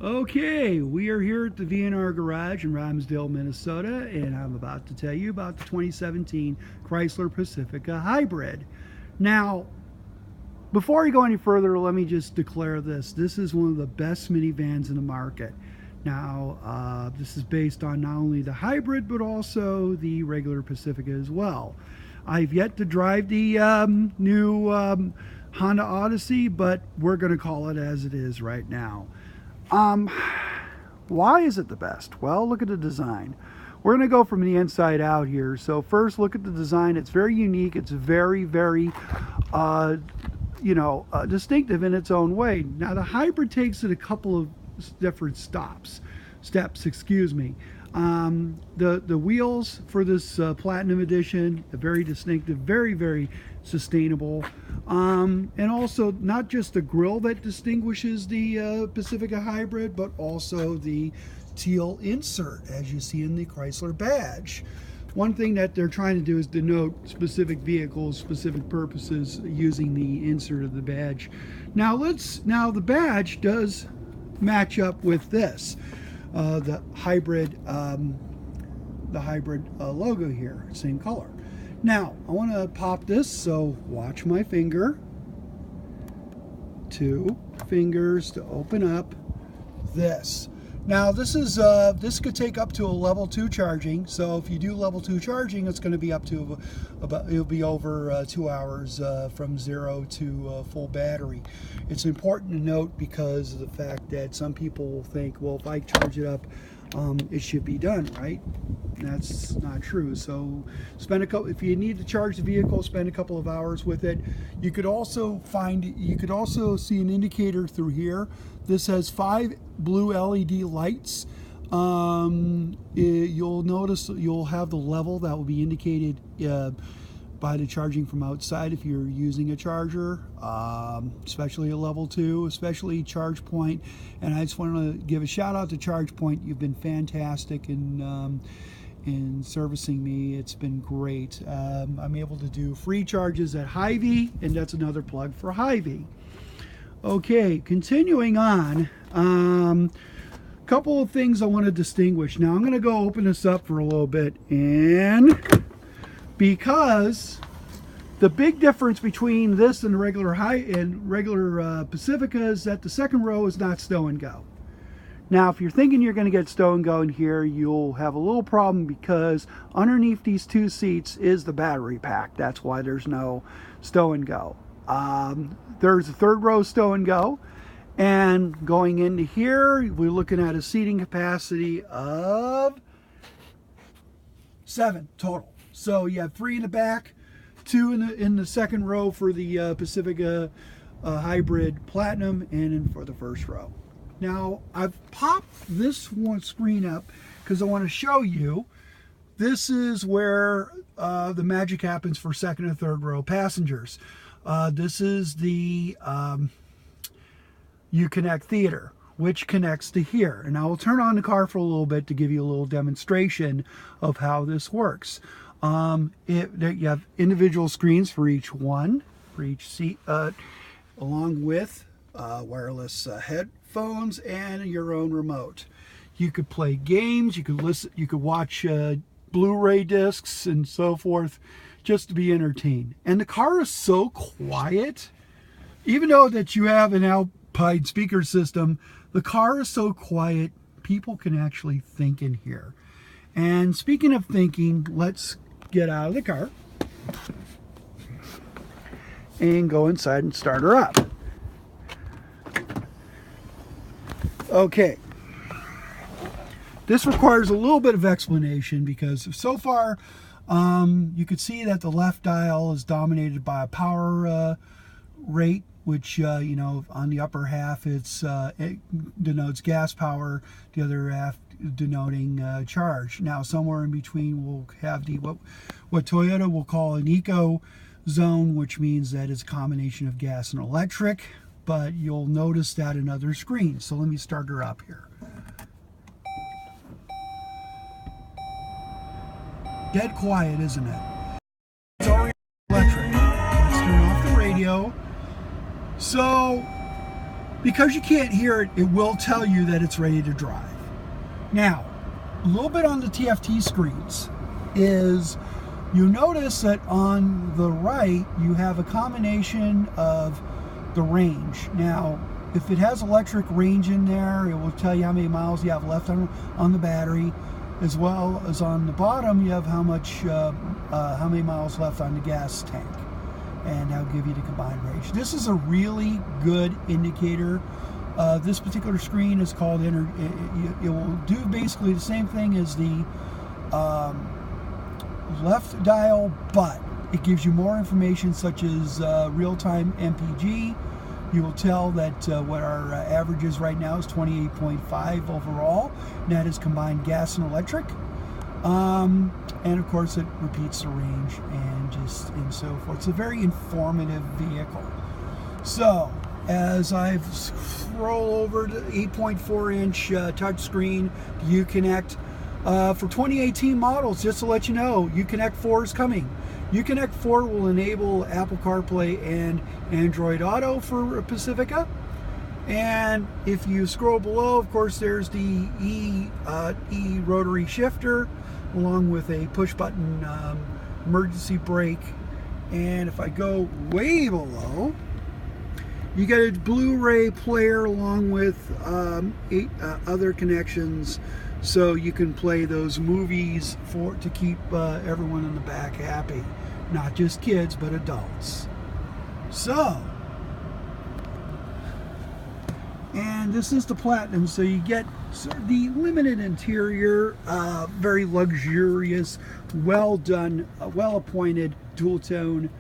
Okay, we are here at the V&R Garage in Ramsdale, Minnesota, and I'm about to tell you about the 2017 Chrysler Pacifica Hybrid. Now, before I go any further, let me just declare this. This is one of the best minivans in the market. Now, this is based on not only the hybrid, but also the regular Pacifica as well. I've yet to drive the new Honda Odyssey, but we're going to call it as it is right now. Um, why is it the best? Well, look at the design. We're going to go from the inside out here. So first, look at the design. It's very unique. It's very, distinctive in its own way. Now, the hybrid takes it a couple of different steps, excuse me. The wheels for this Platinum Edition are very distinctive, very sustainable. And also not just the grille that distinguishes the Pacifica Hybrid, but also the teal insert, as you see in the Chrysler badge. One thing that they're trying to do is denote specific vehicles, specific purposes using the insert of the badge. Now the badge does match up with this, the hybrid logo here, same color. Now I want to pop this, so watch my finger. 2 fingers to open up this. Now this could take up to a level 2 charging. So if you do level 2 charging, it's going to be up to it'll be over 2 hours from 0 to full battery. It's important to note because of the fact that some people will think, well, if I charge it up, it should be done, right? That's not true. So if you need to charge the vehicle, spend a couple of hours with it. You could also see an indicator through here. This has 5 blue LED lights. You'll notice you'll have the level that will be indicated by the charging from outside if you're using a charger, especially a level 2, especially ChargePoint. And I just want to give a shout out to ChargePoint. You've been fantastic in servicing me. It's been great. I'm able to do free charges at Hy-Vee, and that's another plug for Hy-Vee. Okay, continuing on, couple of things I want to distinguish. Now I'm going to go open this up for a little bit, and because the big difference between this and the regular Pacifica is that the second row is not stow and go. Now, if you're thinking you're going to get stow and go in here, you'll have a little problem because underneath these 2 seats is the battery pack. That's why there's no stow and go. There's a third row stow and go. And going into here, we're looking at a seating capacity of 7 total. So you have 3 in the back, 2 in the second row for the Pacifica Hybrid Platinum, and for the first row. Now I've popped this one screen up because I want to show you. This is where the magic happens for second and third row passengers. This is the UConnect Theater, which connects to here. And I will turn on the car for a little bit to give you a little demonstration of how this works. You have individual screens for each seat, along with wireless headphones and your own remote. You could play games, you could listen, you could watch Blu-ray discs and so forth, just to be entertained. And the car is so quiet, even though that you have an Alpine speaker system, the car is so quiet, people can actually think in here. And speaking of thinking, let's get out of the car and go inside and start her up. Okay, this requires a little bit of explanation because so far you could see that the left dial is dominated by a power rate, which on the upper half it denotes gas power, the other half denoting charge. Now somewhere in between we'll have the what Toyota will call an eco zone, which means that it's a combination of gas and electric, but you'll notice that in other screens. So let me start her up here. Dead quiet, isn't it? It's already electric. Let's turn off the radio. So Because you can't hear it, it will tell you that it's ready to drive. Now, a little bit on the TFT screens is you notice that on the right you have a combination of the range. Now, if it has electric range in there, it will tell you how many miles you have left on the battery, as well as on the bottom you have how many miles left on the gas tank, and that'll give you the combined range. This is a really good indicator. This particular screen is called it will do basically the same thing as the left dial, but it gives you more information, such as real-time MPG. You will tell that what our average is right now is 28.5 overall, and that is combined gas and electric. And of course it repeats the range and so forth. It's a very informative vehicle. So as I scroll over to 8.4-inch touchscreen, UConnect, for 2018 models, just to let you know, UConnect 4 is coming. UConnect 4 will enable Apple CarPlay and Android Auto for Pacifica. And if you scroll below, of course, there's the E rotary shifter, along with a push-button emergency brake. And if I go way below, you get a Blu-ray player along with 8 other connections, so you can play those movies to keep everyone in the back happy, not just kids but adults. So, and this is the Platinum, so you get the limited interior, very luxurious, well done, well appointed dual tone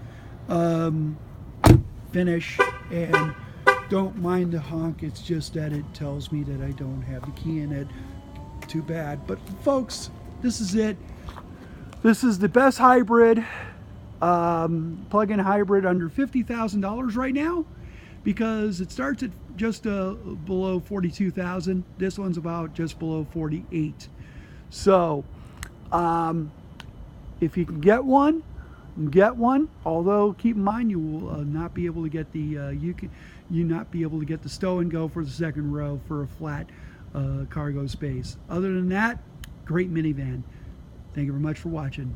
finish, and don't mind the honk. It's just that it tells me that I don't have the key in it. Too bad. But folks, this is it. This is the best hybrid, plug-in hybrid under $50,000 right now, because it starts at just below $42,000. This one's about just below $48,000. So if you can get one, although keep in mind you will not be able to get the not be able to get the stow and go for the second row for a flat cargo space. Other than that, great minivan. Thank you very much for watching.